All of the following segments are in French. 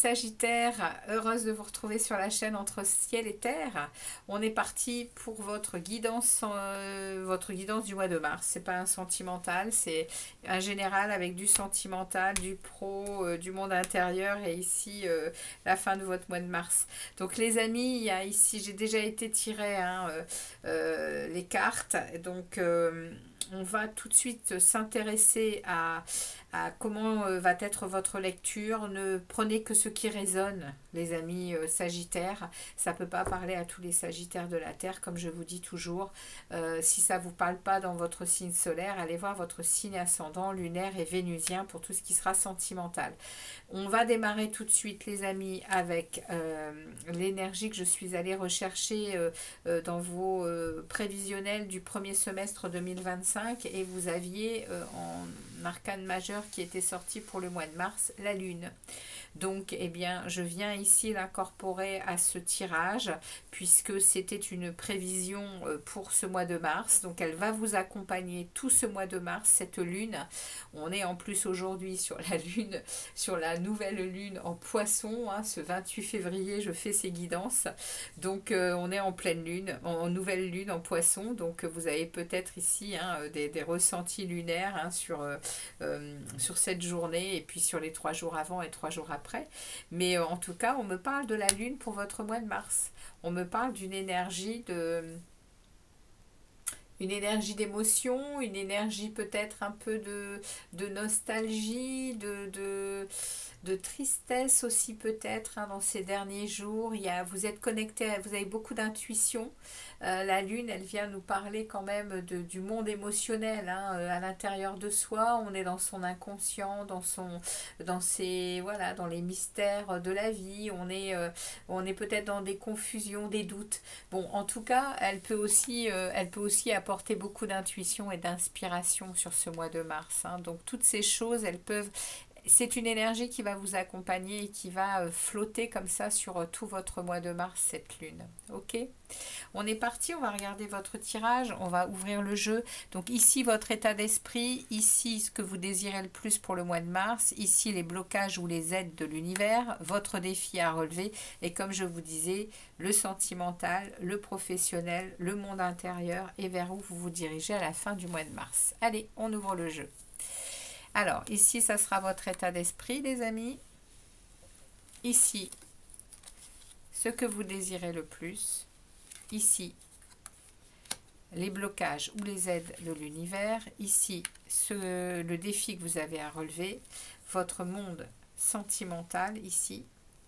Sagittaires, heureuse de vous retrouver sur la chaîne Entre Ciel et Terre. On est parti pour votre guidance du mois de mars. C'est pas un sentimental, c'est un général avec du sentimental, du pro, du monde intérieur et ici la fin de votre mois de mars. Donc les amis, il y a ici, j'ai déjà été tiré hein, les cartes, donc on va tout de suite s'intéresser à comment va être votre lecture. Ne prenez que ce qui résonne, les amis Sagittaires. Ça ne peut pas parler à tous les Sagittaires de la Terre, comme je vous dis toujours. Si ça ne vous parle pas dans votre signe solaire, allez voir votre signe ascendant, lunaire et vénusien pour tout ce qui sera sentimental. On va démarrer tout de suite, les amis, avec l'énergie que je suis allée rechercher dans vos prévisionnels du premier semestre 2025 et vous aviez en arcane majeur qui était sorti pour le mois de mars, la lune. Donc, eh bien, je viens ici l'incorporer à ce tirage puisque c'était une prévision pour ce mois de mars. Donc, elle va vous accompagner tout ce mois de mars, cette lune. On est en plus aujourd'hui sur la lune, sur la nouvelle lune en poisson. Hein, ce 28 février, je fais ces guidances. Donc, on est en pleine lune, en nouvelle lune en poisson. Donc, vous avez peut-être ici hein, des ressentis lunaires hein, sur cette journée et puis sur les 3 jours avant et 3 jours après. Mais en tout cas, on me parle de la lune pour votre mois de mars. On me parle d'une énergie une énergie d'émotion, une énergie peut-être un peu de nostalgie, de tristesse aussi peut-être hein, dans ces derniers jours. Vous êtes connecté, vous avez beaucoup d'intuition. La lune, elle vient nous parler quand même du monde émotionnel hein, à l'intérieur de soi. On est dans son inconscient, voilà, dans les mystères de la vie. On est peut-être dans des confusions, des doutes. Bon, en tout cas, elle peut aussi apporter beaucoup d'intuition et d'inspiration sur ce mois de mars. Hein. Donc toutes ces choses, c'est une énergie qui va vous accompagner et qui va flotter comme ça sur tout votre mois de mars, cette lune. Ok ? On est parti, on va regarder votre tirage, on va ouvrir le jeu. Donc ici, votre état d'esprit, ici, ce que vous désirez le plus pour le mois de mars, ici, les blocages ou les aides de l'univers, votre défi à relever. Et comme je vous disais, le sentimental, le professionnel, le monde intérieur et vers où vous vous dirigez à la fin du mois de mars. Allez, on ouvre le jeu. Alors, ici, ça sera votre état d'esprit, les amis. Ici, ce que vous désirez le plus. Ici, les blocages ou les aides de l'univers. Ici, le défi que vous avez à relever. Votre monde sentimental, ici.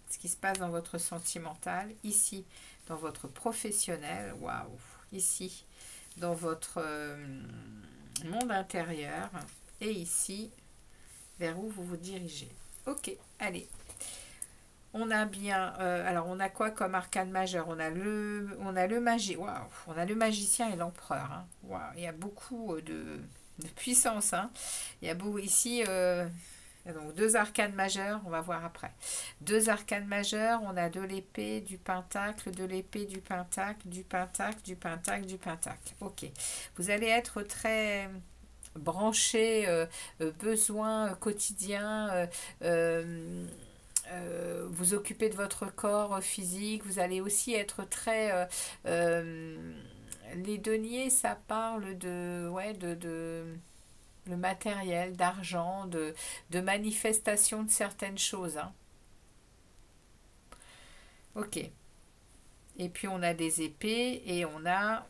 Ce qui se passe dans votre sentimental. Ici, dans votre professionnel. Waouh! Ici, dans votre monde intérieur. Et ici, vers où vous vous dirigez. Ok, allez. On a bien, alors on a quoi comme arcane majeur? On a le on a le magicien et l'empereur. Hein. Waouh, il y a beaucoup de puissance. Hein. Il y a beaucoup ici, donc 2 arcanes majeurs, on va voir après. 2 arcanes majeurs, on a de l'épée, du pentacle, de l'épée, du pentacle, du pentacle, du pentacle, du pentacle. Ok, vous allez être très branché, besoins quotidiens, vous occuper de votre corps physique, vous allez aussi être très... les deniers, ça parle le matériel, d'argent, de manifestation de certaines choses. Hein. Ok. Et puis on a des épées et on a...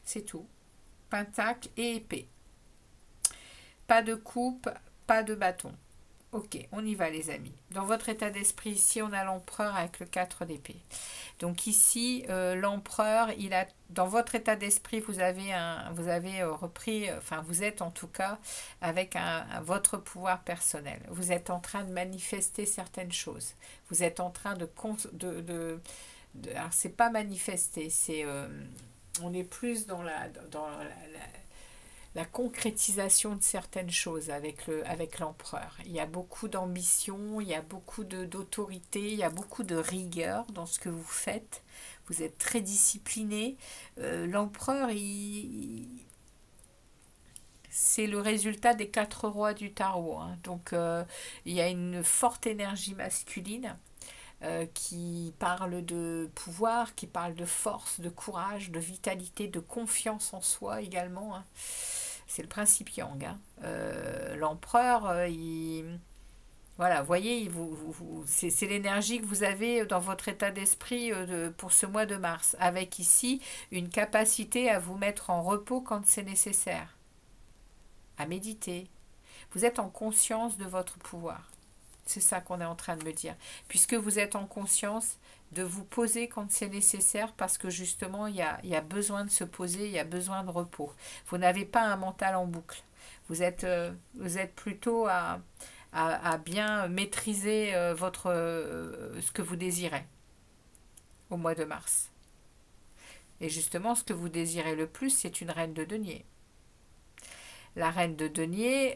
C'est tout. Pentacle et épée. Pas de coupe, pas de bâton. Ok, on y va les amis. Dans votre état d'esprit, ici, on a l'empereur avec le 4 d'épée. Donc ici, l'empereur, dans votre état d'esprit, vous avez repris, enfin vous êtes en tout cas avec votre pouvoir personnel. Vous êtes en train de manifester certaines choses. Vous êtes en train alors c'est pas manifester, on est plus dans la concrétisation de certaines choses avec l'empereur. Il y a beaucoup d'ambition, il y a beaucoup d'autorité, il y a beaucoup de rigueur dans ce que vous faites. Vous êtes très discipliné. L'empereur, c'est le résultat des 4 rois du tarot, hein. Donc, il y a une forte énergie masculine qui parle de pouvoir, qui parle de force, de courage, de vitalité, de confiance en soi également, hein. C'est le principe yang, hein. L'empereur, voilà, vous voyez, c'est l'énergie que vous avez dans votre état d'esprit pour ce mois de mars, avec ici une capacité à vous mettre en repos quand c'est nécessaire, à méditer. Vous êtes en conscience de votre pouvoir. C'est ça qu'on est en train de me dire. Puisque vous êtes en conscience de vous poser quand c'est nécessaire, parce que justement, il y a besoin de se poser, il y a besoin de repos. Vous n'avez pas un mental en boucle. Vous êtes plutôt à bien maîtriser ce que vous désirez au mois de mars. Et justement, ce que vous désirez le plus, c'est une reine de denier. La reine de denier,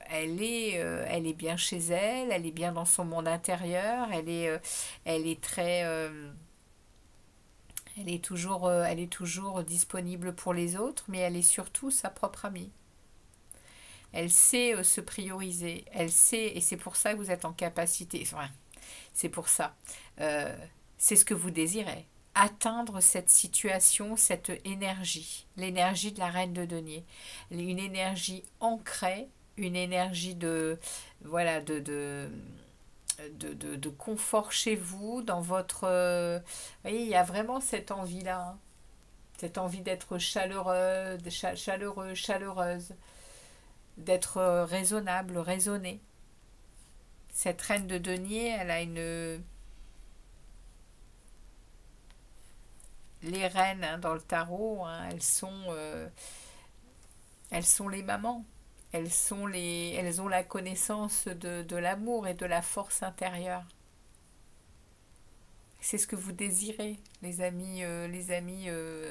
elle est bien chez elle, elle est bien dans son monde intérieur, elle est très, elle est toujours disponible pour les autres, mais elle est surtout sa propre amie. Elle sait se prioriser, elle sait, et c'est pour ça que vous êtes en capacité, enfin, c'est pour ça, c'est ce que vous désirez, atteindre cette situation, cette énergie, l'énergie de la reine de denier, une énergie ancrée, une énergie voilà, de confort chez vous, dans votre... vous voyez, il y a vraiment cette envie-là, hein, cette envie d'être chaleureuse, d'être raisonnable, raisonné. Cette reine de denier, elle a une... Les reines, hein, dans le tarot, hein, elles sont les mamans. Elles ont la connaissance de l'amour et de la force intérieure. C'est ce que vous désirez, les amis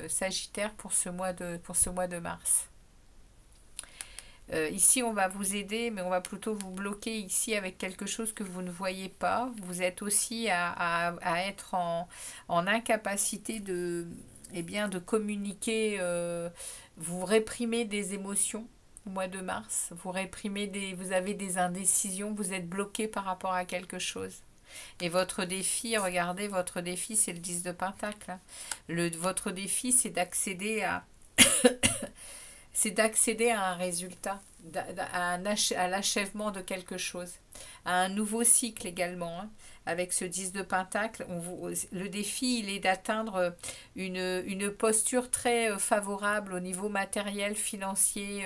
Sagittaires, pour ce mois de mars. Ici, on va vous aider, mais on va plutôt vous bloquer ici avec quelque chose que vous ne voyez pas. Vous êtes aussi à être en incapacité de communiquer. Vous réprimez des émotions au mois de mars. Vous avez des indécisions, vous êtes bloqué par rapport à quelque chose. Et votre défi, regardez, votre défi, c'est le 10 de Pentacle, hein. Votre défi, c'est d'accéder à un résultat, à l'achèvement de quelque chose, à un nouveau cycle également, hein. Avec ce 10 de Pentacle, le défi, il est d'atteindre une posture très favorable au niveau matériel, financier,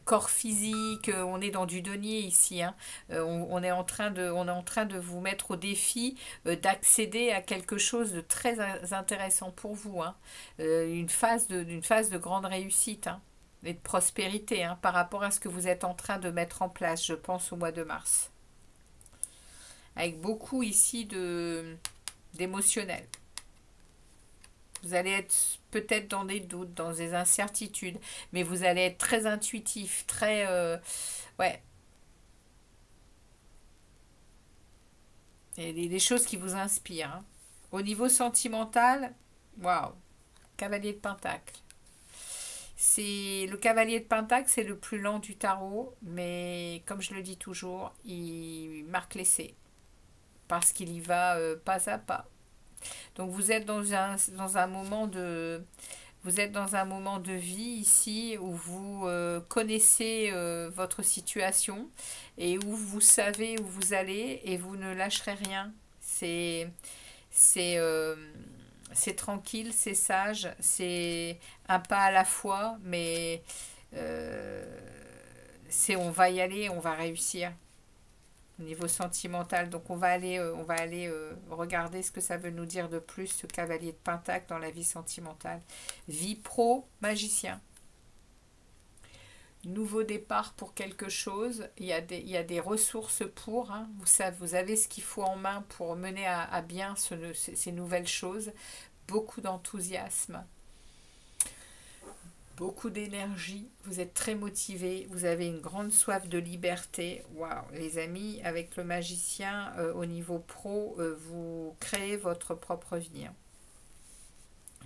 corps physique. On est dans du denier ici, hein. On est en train de vous mettre au défi d'accéder à quelque chose de très intéressant pour vous, hein. Une phase de grande réussite, hein, et de prospérité, hein, par rapport à ce que vous êtes en train de mettre en place, je pense, au mois de mars. Avec beaucoup ici d'émotionnel. Vous allez être peut-être dans des doutes, dans des incertitudes, mais vous allez être très intuitif, très... ouais. Et des choses qui vous inspirent, hein. Au niveau sentimental, waouh, cavalier de Pentacle. Le cavalier de Pentacle, c'est le plus lent du tarot, mais comme je le dis toujours, il marque l'essai parce qu'il y va pas à pas. Donc vous êtes dans un moment de vie ici où vous connaissez votre situation et où vous savez où vous allez et vous ne lâcherez rien. C'est euh, c'est tranquille, c'est sage, c'est un pas à la fois, mais on va y aller, on va réussir au niveau sentimental. Donc on va aller regarder ce que ça veut nous dire de plus, ce cavalier de Pentacle dans la vie sentimentale. Vie pro, magicien. Nouveau départ pour quelque chose. Il y a des ressources pour, hein. Vous avez ce qu'il faut en main pour mener à bien ces nouvelles choses. Beaucoup d'enthousiasme. Beaucoup d'énergie, vous êtes très motivé, vous avez une grande soif de liberté. Waouh, les amis, avec le magicien au niveau pro, vous créez votre propre vie, hein.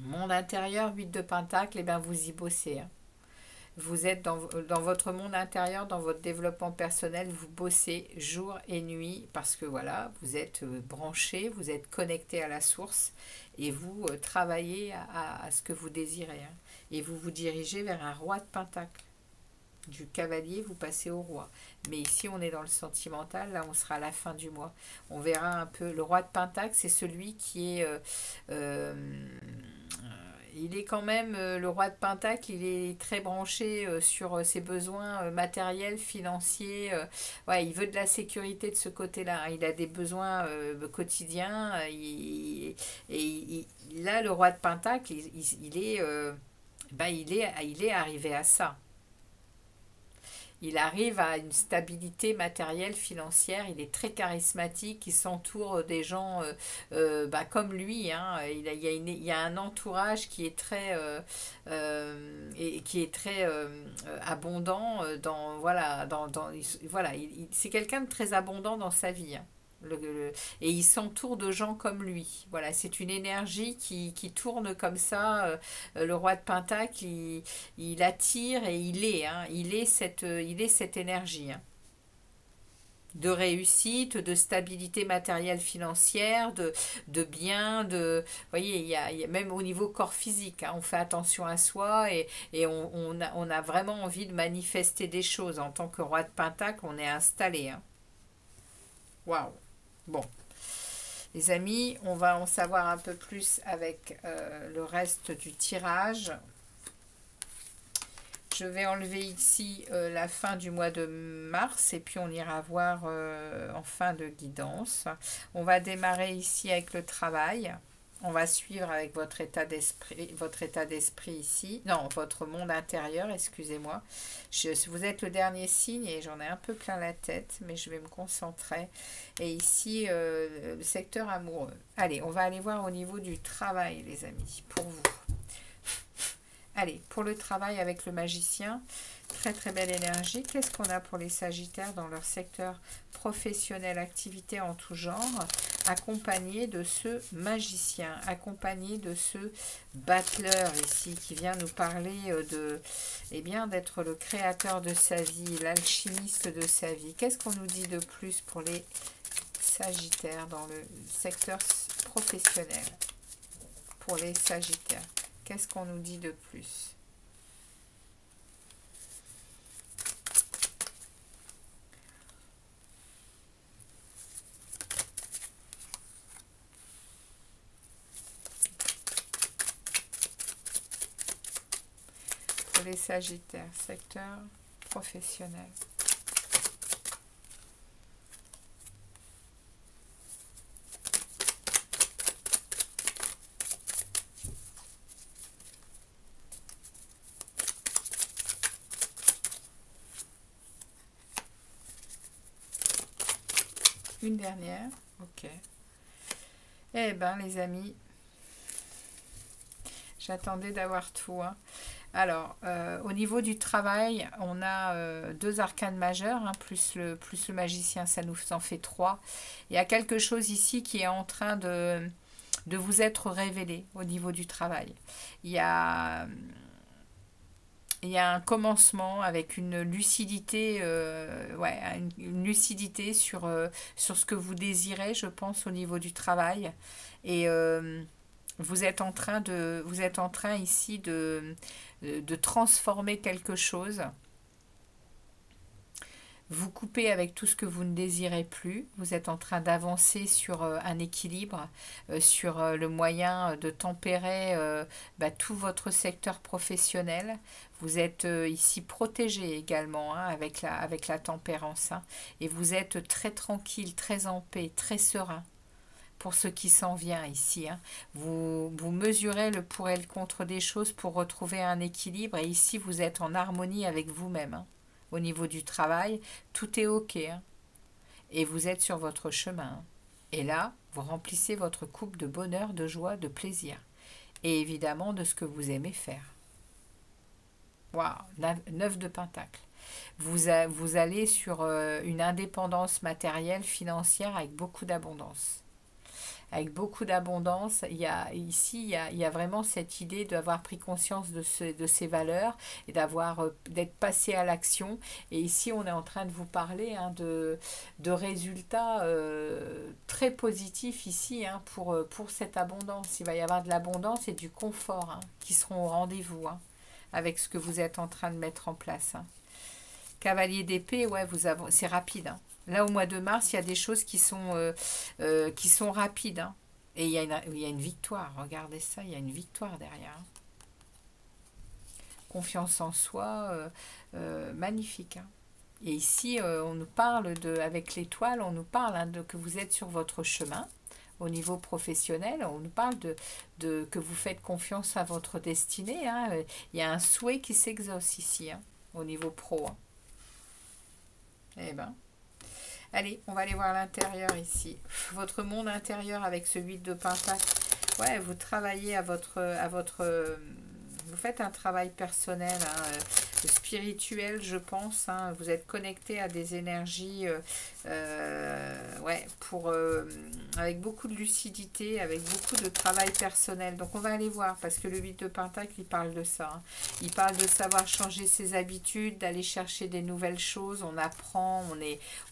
Monde intérieur, 8 de Pentacle, et bien vous y bossez, hein. Vous êtes dans votre monde intérieur, dans votre développement personnel, vous bossez jour et nuit parce que voilà, vous êtes branché, vous êtes connecté à la source et vous travaillez à ce que vous désirez, hein. Et vous vous dirigez vers un roi de Pentacle. Du cavalier, vous passez au roi. Mais ici, on est dans le sentimental. Là, on sera à la fin du mois. On verra un peu. Le roi de Pentacle, c'est celui qui est... il est quand même... le roi de Pentacle, il est très branché sur ses besoins matériels, financiers. Ouais, il veut de la sécurité de ce côté-là. Il a des besoins quotidiens. Là, le roi de Pentacle, il est... il est arrivé à ça. Il arrive à une stabilité matérielle, financière, il est très charismatique, il s'entoure des gens comme lui, hein. Il y a un entourage qui est très, abondant voilà, c'est quelqu'un de très abondant dans sa vie, hein. Et il s'entoure de gens comme lui. Voilà, c'est une énergie qui tourne comme ça. Le roi de Pentacle, il attire et il est, hein, il est cette énergie, hein, de réussite, de stabilité matérielle financière, de bien, vous voyez, il y a même au niveau corps physique, hein, on fait attention à soi et on a vraiment envie de manifester des choses. En tant que roi de Pentacle, on est installé, hein. Waouh! Bon, les amis, on va en savoir un peu plus avec le reste du tirage. Je vais enlever ici la fin du mois de mars et puis on ira voir en fin de guidance. On va démarrer ici avec le travail. On va suivre avec votre état d'esprit ici. Non, votre monde intérieur, excusez-moi. Vous êtes le dernier signe et j'en ai un peu plein la tête, mais je vais me concentrer. Et ici, le secteur amoureux. Allez, on va aller voir au niveau du travail, les amis, pour vous. Allez, pour le travail avec le magicien, très très belle énergie. Qu'est-ce qu'on a pour les Sagittaires dans leur secteur professionnel, activité en tout genre, accompagné de ce magicien, accompagné de ce battleur ici, qui vient nous parler d'être le créateur de sa vie, l'alchimiste de sa vie. Qu'est-ce qu'on nous dit de plus pour les Sagittaires dans le secteur professionnel, pour les Sagittaires? Qu'est-ce qu'on nous dit de plus? Pour les Sagittaires, secteur professionnel. Une dernière, ok. Eh ben les amis, j'attendais d'avoir tout, hein. Alors, au niveau du travail, on a deux arcanes majeures, hein, plus le magicien, ça nous en fait 3. Il y a quelque chose ici qui est en train de vous être révélé au niveau du travail. Il y a un commencement avec une lucidité, une lucidité sur ce que vous désirez, je pense, au niveau du travail. Et vous êtes en train ici de transformer quelque chose. Vous coupez avec tout ce que vous ne désirez plus. Vous êtes en train d'avancer sur un équilibre, sur le moyen de tempérer tout votre secteur professionnel. Vous êtes ici protégé également, hein, avec la tempérance, hein, et vous êtes très tranquille, très en paix, très serein pour ce qui s'en vient ici, hein. Vous mesurez le pour et le contre des choses pour retrouver un équilibre et ici vous êtes en harmonie avec vous-même, hein. Au niveau du travail, tout est ok, hein, et vous êtes sur votre chemin, hein. Et là, vous remplissez votre coupe de bonheur, de joie, de plaisir et évidemment de ce que vous aimez faire. Waouh, 9 de Pentacle. Vous allez sur une indépendance matérielle, financière avec beaucoup d'abondance. avec beaucoup d'abondance. Ici, il y a vraiment cette idée d'avoir pris conscience de ces valeurs et d'être passé à l'action. Et ici, on est en train de vous parler hein, de résultats très positifs ici hein, pour cette abondance. Il va y avoir de l'abondance et du confort hein, qui seront au rendez-vous hein, avec ce que vous êtes en train de mettre en place. Hein. Cavalier d'épée, ouais, c'est rapide. Hein. Là, au mois de mars, il y a des choses qui sont rapides. Hein. Et il y a une victoire. Regardez ça, il y a une victoire derrière. Hein. Confiance en soi, magnifique. Hein. Et ici, on nous parle avec l'étoile, on nous parle hein, que vous êtes sur votre chemin au niveau professionnel. On nous parle que vous faites confiance à votre destinée. Hein. Il y a un souhait qui s'exauce ici, hein, au niveau pro. Hein. Eh ben, allez, on va aller voir l'intérieur ici. Votre monde intérieur avec ce 8 de pentacle. Ouais, vous travaillez vous faites un travail personnel, hein, spirituel, je pense. Hein, vous êtes connecté à des énergies, ouais, avec beaucoup de lucidité, avec beaucoup de travail personnel. Donc on va aller voir, parce que le 8 de Pentacle, il parle de ça. Hein. Il parle de savoir changer ses habitudes, d'aller chercher des nouvelles choses. On apprend,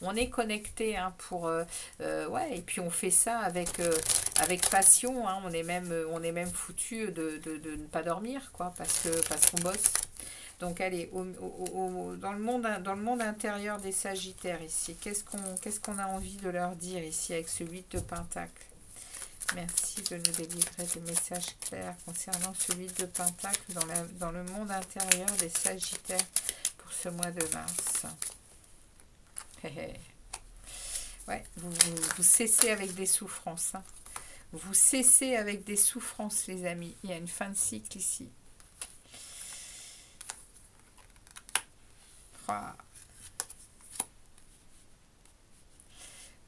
on est connecté hein, ouais, et puis on fait ça avec passion. Hein, on est même foutu de ne pas dormir, quoi, parce qu'on bosse. Donc allez, dans le monde intérieur des Sagittaires ici, qu'est-ce qu'on a envie de leur dire ici avec ce 8 de Pentacle? Merci de nous délivrer des messages clairs concernant ce 8 de Pentacle dans le monde intérieur des Sagittaires pour ce mois de mars. Ouais, vous cessez avec des souffrances. Hein. Vous cessez avec des souffrances, les amis. Il y a une fin de cycle ici.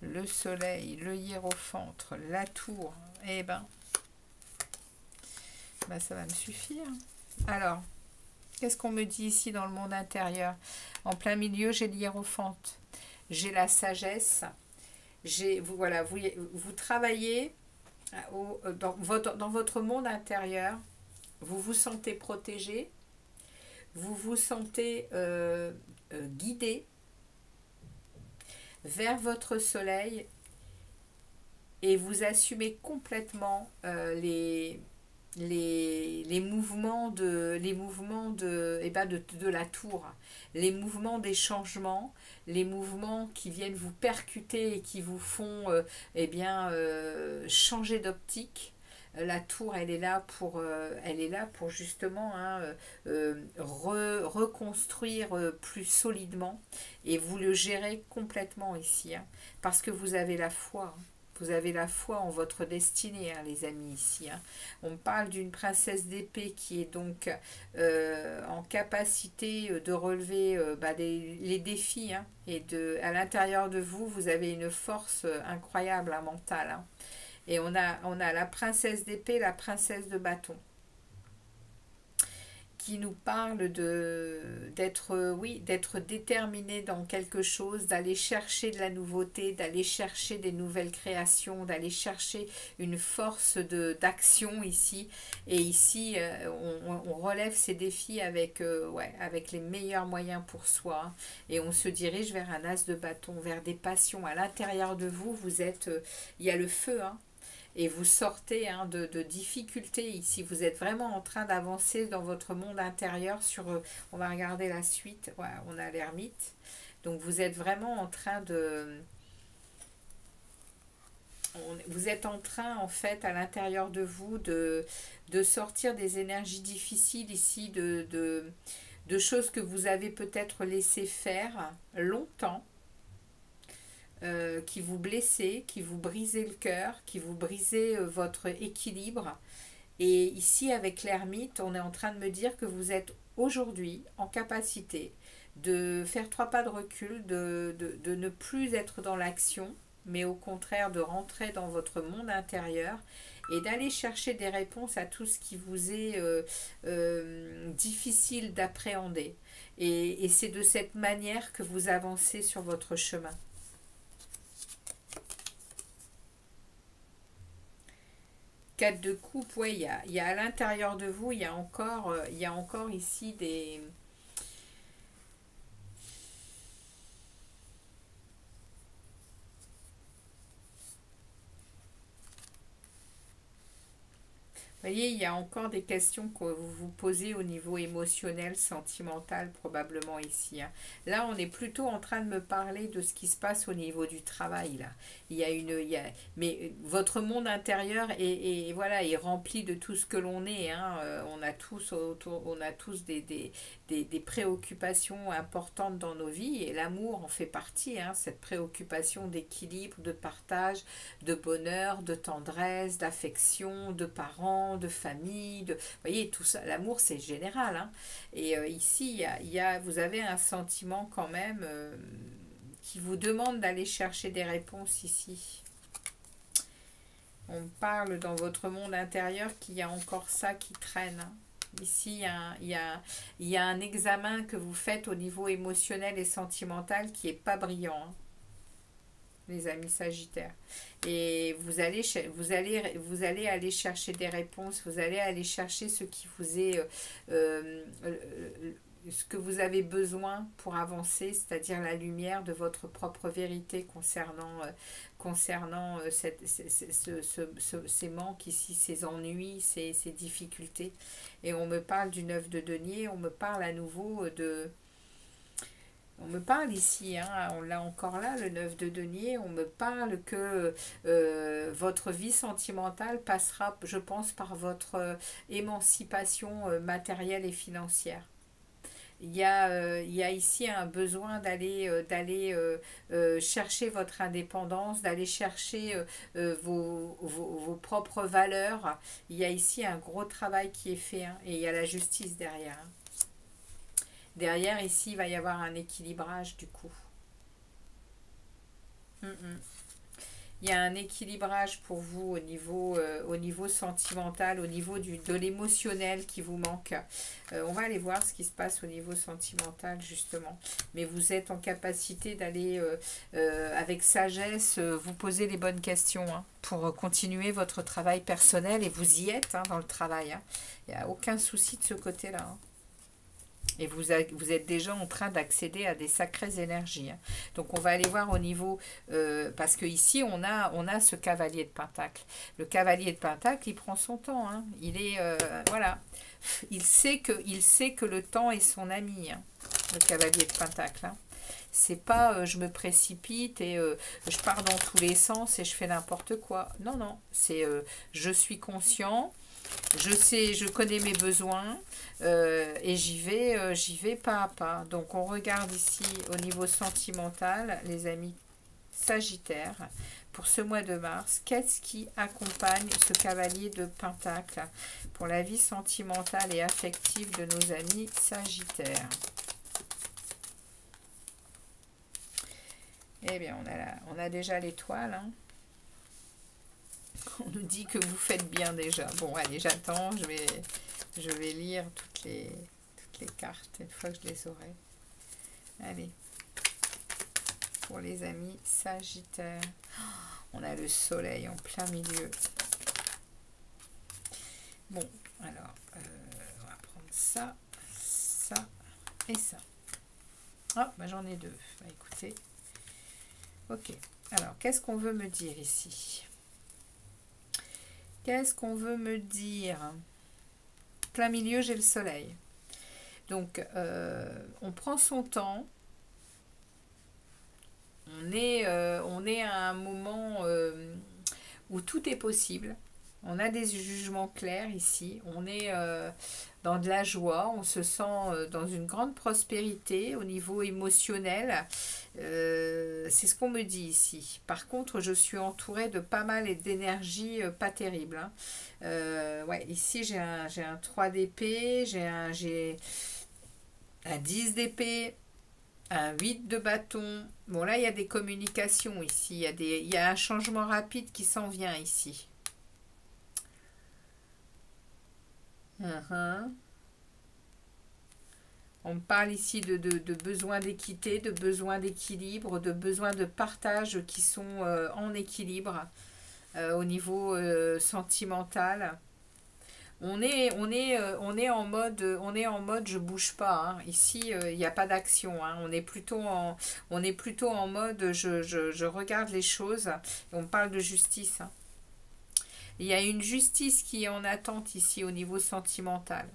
Le soleil, le hiérophante, la tour, eh ben, ça va me suffire. Alors, qu'est-ce qu'on me dit ici dans le monde intérieur? En plein milieu, j'ai le hiérophante, j'ai la sagesse, vous travaillez dans votre monde intérieur, vous vous sentez protégé, vous vous sentez guidé vers votre soleil et vous assumez complètement les mouvements de la tour, les mouvements des changements, les mouvements qui viennent vous percuter et qui vous font changer d'optique. La tour, elle est là pour justement hein, reconstruire plus solidement, et vous le gérez complètement ici, hein, parce que vous avez la foi. Hein. Vous avez la foi en votre destinée, hein, les amis, ici. Hein. On parle d'une princesse d'épée qui est donc en capacité de relever les défis. Hein, et à l'intérieur de vous, vous avez une force incroyable, hein, mentale. Hein. Et on a la princesse d'épée, la princesse de bâton, qui nous parle d'être déterminé dans quelque chose, d'aller chercher de la nouveauté, d'aller chercher des nouvelles créations, d'aller chercher une force d'action ici. Et ici, on relève ces défis avec les meilleurs moyens pour soi. Hein. Et on se dirige vers un as de bâton, vers des passions. À l'intérieur de vous, il y a le feu, hein. Et vous sortez hein, de difficultés ici. Vous êtes vraiment en train d'avancer dans votre monde intérieur. On va regarder la suite. Ouais, on a l'ermite. Donc vous êtes vraiment en train vous êtes en train, en fait, à l'intérieur de vous, de sortir des énergies difficiles ici, de choses que vous avez peut-être laissé faire longtemps. Qui vous blessez, qui vous brisez le cœur, qui vous brisez votre équilibre. Et ici, avec l'ermite, on est en train de me dire que vous êtes aujourd'hui en capacité de faire 3 pas de recul, de ne plus être dans l'action, mais au contraire de rentrer dans votre monde intérieur et d'aller chercher des réponses à tout ce qui vous est difficile d'appréhender. Et c'est de cette manière que vous avancez sur votre chemin. 4 de coupe, ouais, il y a à l'intérieur de vous, il y a encore ici des... Vous voyez, il y a encore des questions que vous vous posez au niveau émotionnel, sentimental, probablement ici, hein. Là, on est plutôt en train de me parler de ce qui se passe au niveau du travail, là. Mais votre monde intérieur voilà, est rempli de tout ce que l'on est, hein. On a tous des préoccupations importantes dans nos vies et l'amour en fait partie, hein. Cette préoccupation d'équilibre, de partage, de bonheur, de tendresse, d'affection, de parents, de famille, vous voyez, tout ça, l'amour c'est général, hein. Et ici, vous avez un sentiment quand même qui vous demande d'aller chercher des réponses ici. On parle dans votre monde intérieur qu'il y a encore ça qui traîne, hein. Ici, il y a un examen que vous faites au niveau émotionnel et sentimental qui n'est pas brillant, hein, les amis Sagittaires. Et vous allez aller chercher des réponses, vous allez aller chercher ce qui vous est ce que vous avez besoin pour avancer, c'est-à-dire la lumière de votre propre vérité concernant ces manques ici, ces ennuis, ces difficultés. Et on me parle du 9 de denier, on me parle à nouveau de... On me parle ici, hein, on l'a encore là, le 9 de denier, on me parle que votre vie sentimentale passera, je pense, par votre émancipation matérielle et financière. Il y a ici un besoin d'aller chercher votre indépendance, d'aller chercher vos propres valeurs. Il y a ici un gros travail qui est fait, hein, et il y a la justice derrière, hein. Derrière, ici, il va y avoir un équilibrage du coup. Mm, mm. Il y a un équilibrage pour vous au niveau sentimental, au niveau de l'émotionnel qui vous manque. On va aller voir ce qui se passe au niveau sentimental justement. Mais vous êtes en capacité d'aller avec sagesse vous poser les bonnes questions, hein, pour continuer votre travail personnel. Et vous y êtes, hein, dans le travail, hein. Il n'y a aucun souci de ce côté-là, hein. Et vous êtes déjà en train d'accéder à des sacrées énergies, hein. Donc on va aller voir au niveau... parce que ici on a ce cavalier de Pentacle. Le cavalier de Pentacle, il prend son temps, hein. Il est... voilà. Il sait que le temps est son ami, hein, le cavalier de Pentacle, hein. C'est pas je me précipite et je pars dans tous les sens et je fais n'importe quoi. Non, non. C'est je suis conscient. Je connais mes besoins et j'y vais pas à pas. Donc on regarde ici au niveau sentimental, les amis Sagittaires, pour ce mois de mars, qu'est-ce qui accompagne ce cavalier de Pentacle pour la vie sentimentale et affective de nos amis Sagittaires? Eh bien, on a déjà l'étoile, hein. On nous dit que vous faites bien déjà. Bon, allez, j'attends. Je vais lire toutes les cartes une fois que je les aurai. Allez. Pour les amis Sagittaires. On a le soleil en plein milieu. Bon, alors, on va prendre ça, ça et ça. Ah, bah j'en ai deux. Bah, écoutez. Ok. Alors, qu'est-ce qu'on veut me dire ici? Qu'est-ce qu'on veut me dire? Plein milieu, j'ai le soleil. Donc, on prend son temps. On est à un moment où tout est possible. On a des jugements clairs ici. On est dans de la joie. On se sent dans une grande prospérité au niveau émotionnel. C'est ce qu'on me dit ici. Par contre, je suis entourée de pas mal d'énergie pas terrible, hein. Ouais, ici, j'ai un 3 d'épée. J'ai un 10 d'épée. Un 8 de bâton. Bon, là, il y a des communications ici. Il y a un changement rapide qui s'en vient ici. On me parle ici de besoins d'équité, de besoins d'équilibre, de besoins de partage qui sont en équilibre. au niveau sentimental. On est en mode je bouge pas, hein. Ici, il n'y a pas d'action, hein. On est plutôt en mode je regarde les choses. On parle de justice, hein. Il y a une justice qui est en attente ici au niveau sentimental.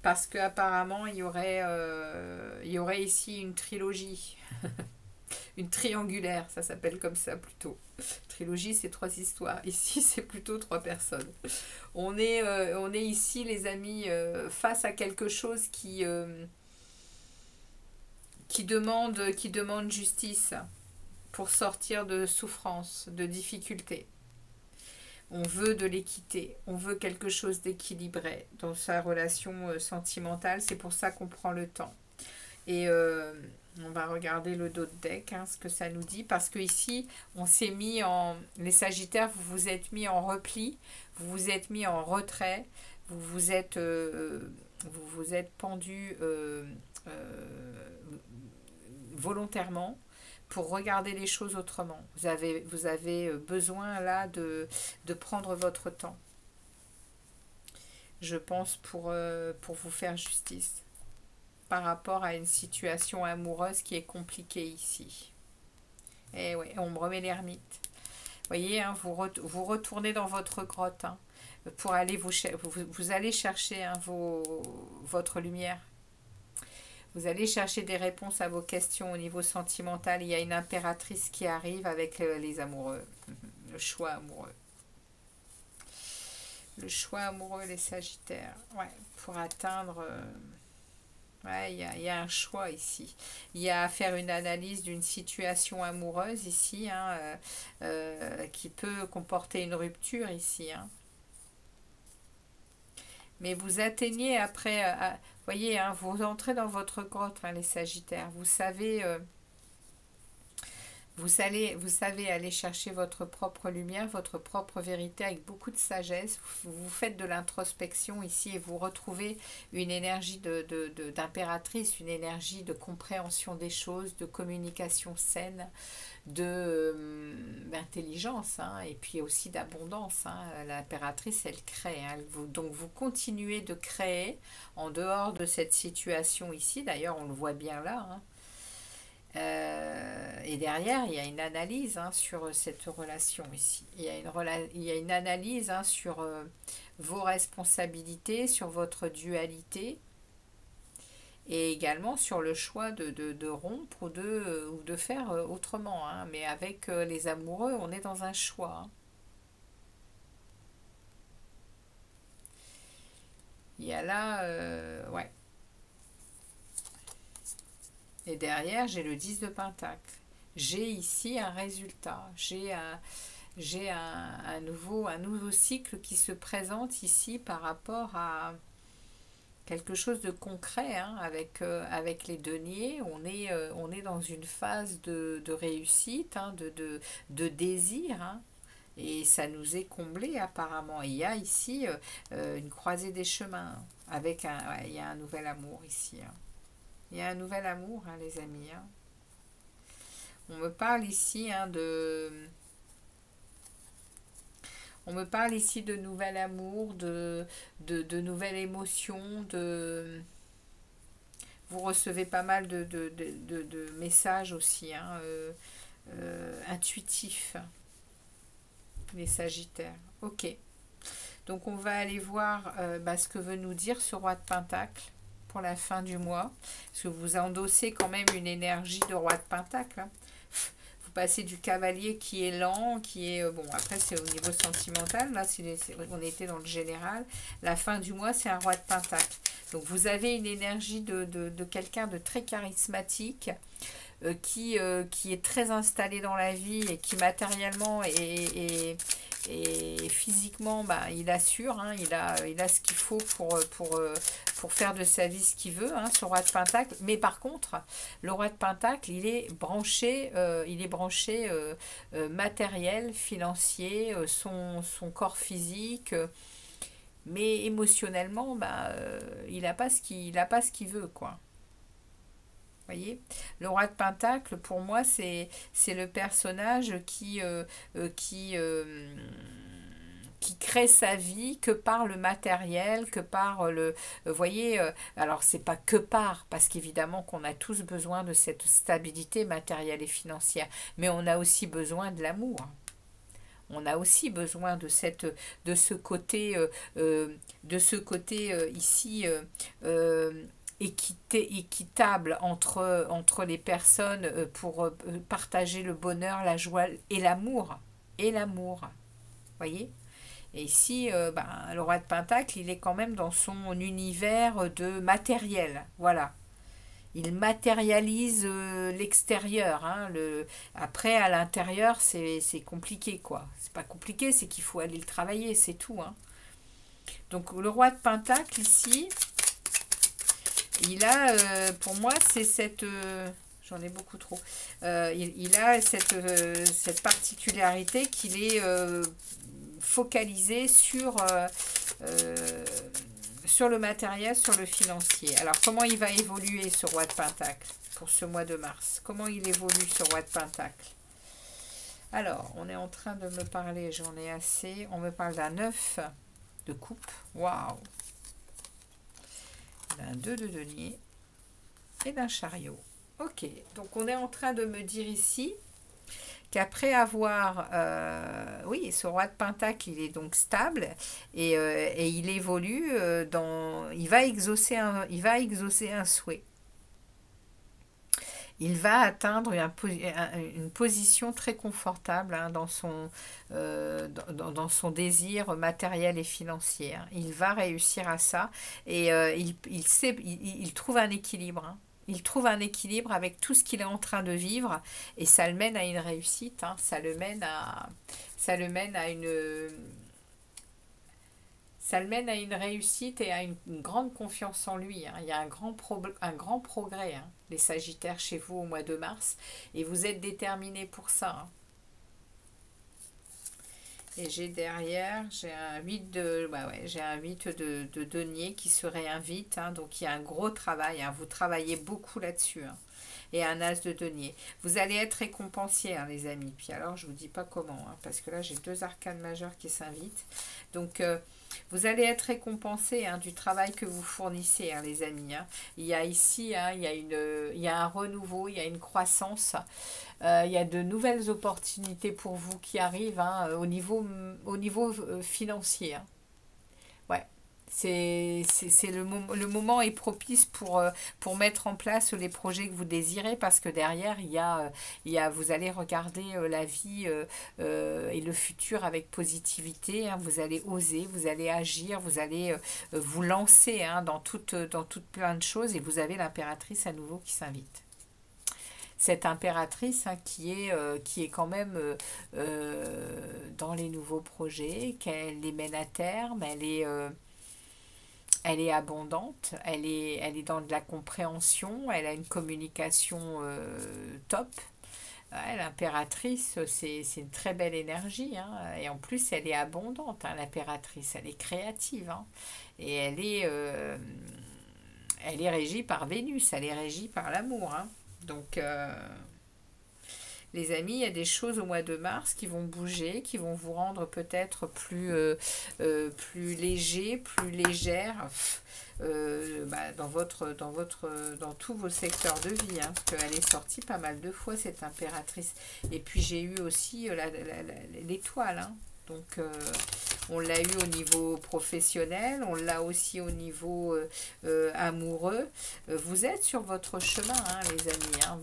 Parce qu'apparemment, il y aurait ici une trilogie. Une triangulaire, ça s'appelle comme ça plutôt. Trilogie, c'est trois histoires. Ici, c'est plutôt trois personnes. On est ici, les amis, face à quelque chose qui demande justice pour sortir de souffrance, de difficultés. On veut de l'équité, on veut quelque chose d'équilibré dans sa relation sentimentale. C'est pour ça qu'on prend le temps. Et on va regarder le dos de deck, hein, ce que ça nous dit. Parce que ici, on s'est mis en... Les Sagittaires, vous vous êtes mis en repli, vous vous êtes mis en retrait, vous vous êtes pendu volontairement pour regarder les choses autrement. Vous avez besoin là de prendre votre temps, je pense, pour vous faire justice par rapport à une situation amoureuse qui est compliquée ici. Et ouais, on me remet l'ermite. Vous voyez, hein, vous retournez dans votre grotte, hein, pour aller vous allez chercher, hein, votre lumière. Vous allez chercher des réponses à vos questions au niveau sentimental. Il y a une impératrice qui arrive avec les amoureux. Le choix amoureux. Le choix amoureux, les Sagittaires. Ouais, pour atteindre... ouais, il y a un choix ici. Il y a à faire une analyse d'une situation amoureuse ici, hein, qui peut comporter une rupture ici, hein. Mais vous atteignez après, voyez, hein, vous entrez dans votre grotte, hein, les Sagittaires. Vous savez aller chercher votre propre lumière, votre propre vérité avec beaucoup de sagesse. Vous faites de l'introspection ici et vous retrouvez une énergie d'impératrice, une énergie de compréhension des choses, de communication saine, d'intelligence, hein, et puis aussi d'abondance, hein. L'impératrice, elle crée, hein. Donc vous continuez de créer en dehors de cette situation ici. D'ailleurs, on le voit bien là, hein. Et derrière, il y a une analyse, hein, sur cette relation ici. Il y a une analyse, hein, sur vos responsabilités, sur votre dualité, et également sur le choix de rompre ou de faire autrement, hein. Mais avec les amoureux, on est dans un choix, hein. Il y a là... ouais. Et derrière, j'ai le 10 de Pentacle. J'ai ici un résultat. J'ai un nouveau cycle qui se présente ici par rapport à quelque chose de concret, hein, avec les deniers. On est dans une phase de réussite, hein, de désir, hein, et ça nous est comblé apparemment. Et il y a ici une croisée des chemins, avec il y a un nouvel amour ici, hein. Il y a un nouvel amour, hein, les amis, hein. On me parle ici, hein, on me parle ici de nouvel amour, de nouvelles émotions, vous recevez pas mal de messages aussi, hein, intuitifs, les Sagittaires. Ok. Donc on va aller voir ce que veut nous dire ce roi de Pentacle pour la fin du mois. Parce que vous endossez quand même une énergie de roi de Pentacle, hein. Vous passez du cavalier qui est lent, qui est... bon, après, c'est au niveau sentimental. Là, on était dans le général. La fin du mois, c'est un roi de Pentacle. Donc, vous avez une énergie de quelqu'un de très charismatique, qui est très installé dans la vie et qui matériellement et physiquement, il assure, hein, il a ce qu'il faut pour faire de sa vie ce qu'il veut, hein, ce roi de Pentacle. Mais par contre, le roi de Pentacle, il est branché matériel, financier, son corps physique, mais émotionnellement, il n'a pas ce qu'il veut, quoi. Voyez, le roi de Pentacle, pour moi, c'est le personnage qui crée sa vie que par le matériel, que par le... Vous voyez, alors c'est pas que par, parce qu'évidemment qu'on a tous besoin de cette stabilité matérielle et financière, mais on a aussi besoin de l'amour. On a aussi besoin de ce côté, ici équitable entre les personnes pour partager le bonheur, la joie et l'amour. Et l'amour. Voyez? Et ici, le roi de Pentacle, il est quand même dans son univers de matériel. Voilà. Il matérialise l'extérieur. Hein, après, à l'intérieur, c'est compliqué, quoi. C'est pas compliqué, c'est qu'il faut aller le travailler, c'est tout. Hein. Donc, le roi de Pentacle, ici, il a, pour moi, c'est cette... j'en ai beaucoup trop. Il a cette particularité qu'il est focalisé sur le matériel, sur le financier. Alors, comment il va évoluer, ce roi de Pentacle, pour ce mois de mars? Comment il évolue, ce roi de Pentacle? Alors, on est en train de me parler, j'en ai assez. On me parle d'un 9 de coupe. Waouh! D'un 2 de denier et d'un chariot. Ok, donc on est en train de me dire ici qu'après avoir, oui, ce roi de Pentacle, il est donc stable et il évolue il va exaucer un souhait. Il va atteindre une position très confortable hein, dans son désir matériel et financier. Hein. Il va réussir à ça et il trouve un équilibre. Hein. Il trouve un équilibre avec tout ce qu'il est en train de vivre et ça le mène à une réussite. Hein. Ça le mène à une réussite et à une grande confiance en lui. Hein. Il y a un grand progrès, hein, les Sagittaires, chez vous au mois de mars. Et vous êtes déterminés pour ça. Hein. Et j'ai derrière, j'ai un 8 de denier qui se réinvite. Hein. Donc il y a un gros travail. Hein. Vous travaillez beaucoup là-dessus. Hein. Et un as de denier. Vous allez être récompensés, hein, les amis. Puis alors, je ne vous dis pas comment. Hein, parce que là, j'ai 2 arcanes majeures qui s'invitent. Donc... vous allez être récompensé hein, du travail que vous fournissez, hein, les amis. Hein. Il y a ici, hein, il y a un renouveau, il y a une croissance, il y a de nouvelles opportunités pour vous qui arrivent hein, au niveau financier. Hein. Ouais. Le moment est propice pour mettre en place les projets que vous désirez parce que derrière, vous allez regarder la vie et le futur avec positivité. Hein, vous allez oser, vous allez agir, vous allez vous lancer hein, dans toute plein de choses et vous avez l'impératrice à nouveau qui s'invite. Cette impératrice hein, qui est quand même dans les nouveaux projets, qu'elle les mène à terme, elle est abondante, elle est dans de la compréhension, elle a une communication top. Ouais, l'impératrice, c'est une très belle énergie. Hein, et en plus, elle est abondante, hein, l'impératrice. Elle est créative. Hein, et elle est régie par Vénus, elle est régie par l'amour. Hein, donc... les amis, il y a des choses au mois de mars qui vont bouger, qui vont vous rendre peut-être plus léger, plus légère dans tous vos secteurs de vie. Hein, parce qu'elle est sortie pas mal de fois, cette impératrice. Et puis j'ai eu aussi l'étoile. Hein, donc on l'a eu au niveau professionnel, on l'a aussi au niveau amoureux. Vous êtes sur votre chemin, hein, les amis. Hein.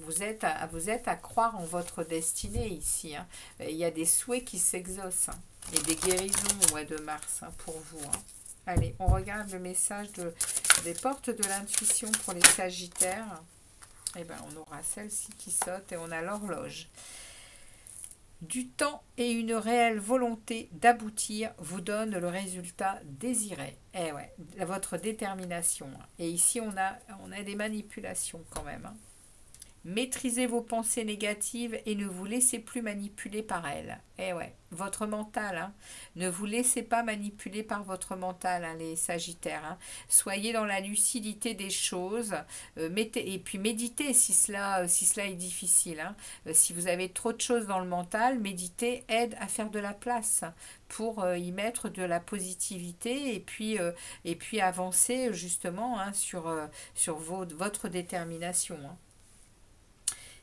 Vous êtes à croire en votre destinée ici. Hein. Il y a des souhaits qui s'exaucent. Hein, et des guérisons au mois de mars hein, pour vous. Hein. Allez, on regarde le message des portes de l'intuition pour les Sagittaires. Et bien, on aura celle-ci qui saute et on a l'horloge. Du temps et une réelle volonté d'aboutir vous donne le résultat désiré. Eh ouais, votre détermination. Et ici, on a des manipulations quand même. Hein. Maîtrisez vos pensées négatives et ne vous laissez plus manipuler par elles. Eh ouais, votre mental, hein. Ne vous laissez pas manipuler par votre mental, hein, les Sagittaires, hein. Soyez dans la lucidité des choses, et puis méditez si cela est difficile, hein. Si vous avez trop de choses dans le mental, méditer aide à faire de la place pour y mettre de la positivité et puis avancer justement, hein, sur votre détermination, hein.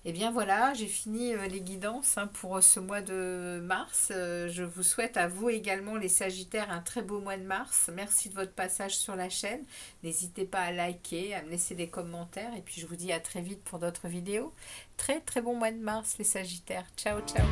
Et bien voilà, j'ai fini les guidances, hein, pour ce mois de mars. Je vous souhaite à vous également, les Sagittaires, un très beau mois de mars. Merci de votre passage sur la chaîne. N'hésitez pas à liker, à me laisser des commentaires. Et puis je vous dis à très vite pour d'autres vidéos. Très très bon mois de mars, les Sagittaires. Ciao ciao.